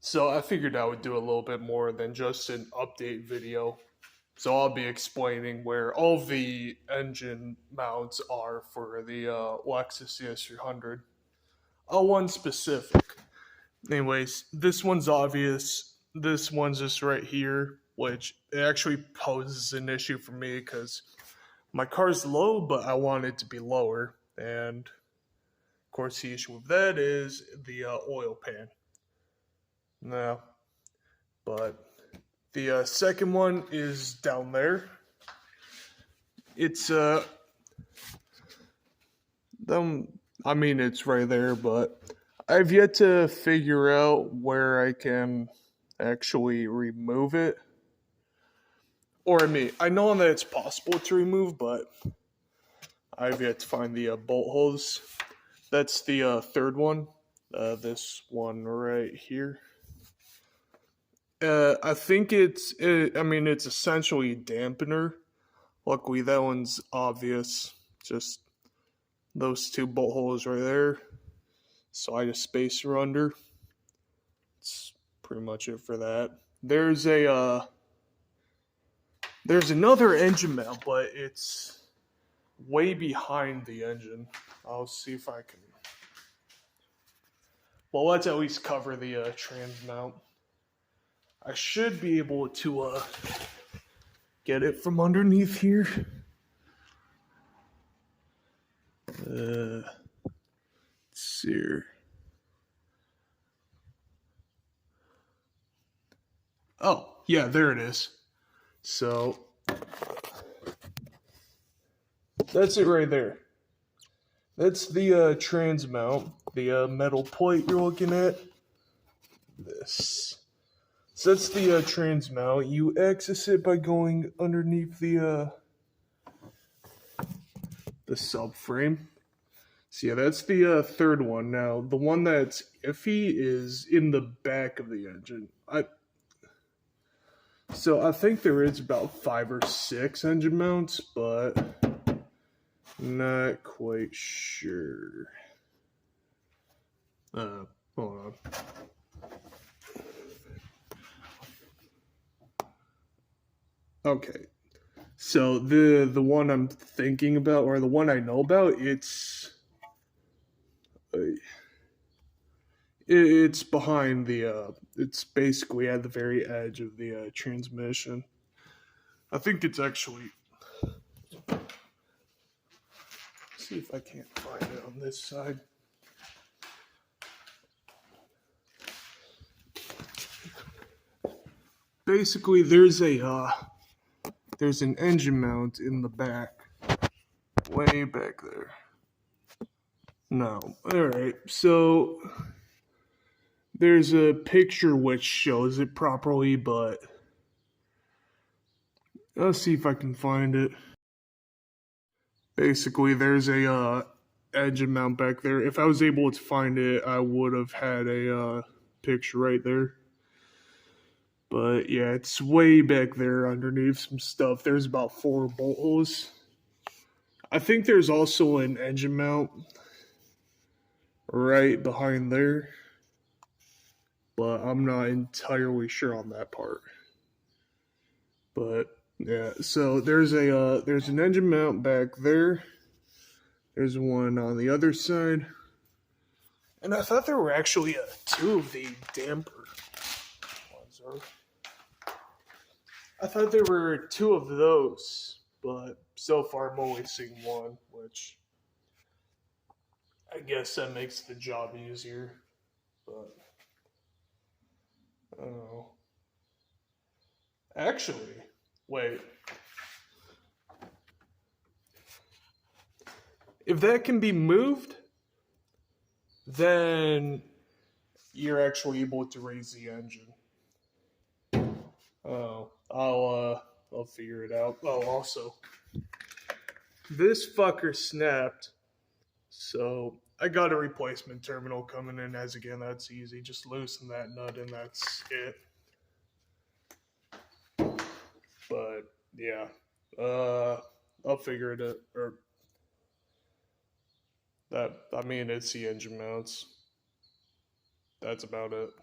So I figured I would do a little bit more than just an update video. So I'll be explaining where all the engine mounts are for the Lexus es300. One specific. Anyways, this one's obvious. This one's just right here, which it actually poses an issue for me because my car's low, but I want it to be lower. And of course, the issue with that is the oil pan. No, but the second one is down there. It's I mean it's right there, but I've yet to figure out where I can actually remove it. Or I know that it's possible to remove, but I've yet to find the bolt holes. That's the third one. This one right here. I think it's essentially a dampener. Luckily, that one's obvious. Just those two bolt holes right there. Slide a spacer under. That's pretty much it for that. There's another engine mount, but it's way behind the engine. I'll see if I can. Well, let's at least cover the trans mount. I should be able to get it from underneath here. Let's see here. Oh, yeah, there it is. So, that's it right there. That's the trans mount, the metal plate you're looking at. This. So that's the trans mount. You access it by going underneath the subframe. So yeah, that's the third one. Now, the one that's iffy is in the back of the engine. So I think there is about 5 or 6 engine mounts, but not quite sure. Hold on. Okay. So the one I'm thinking about, or the one I know about, it's behind the it's basically at the very edge of the transmission. I think it's actually, see if I can't find it on this side. Basically, there's an engine mount in the back, way back there. No, all right. So there's a picture which shows it properly, but let's see if I can find it. Basically, there's a engine mount back there. If I was able to find it, I would have had a picture right there. But yeah, it's way back there underneath some stuff. There's about 4 bolt holes. I think there's also an engine mount right behind there, but I'm not entirely sure on that part. But yeah, so there's an engine mount back there. There's one on the other side, and I thought there were actually 2 of the damper ones. I thought there were 2 of those, but so far I'm only seeing 1, which I guess that makes the job easier. But I don't know. Actually, wait. If that can be moved, then you're actually able to raise the engine. Oh, I'll figure it out. Oh, also, this fucker snapped, so I got a replacement terminal coming in. As again, that's easy. Just loosen that nut, and that's it. But yeah, I'll figure it out. Or that, it's the engine mounts. That's about it.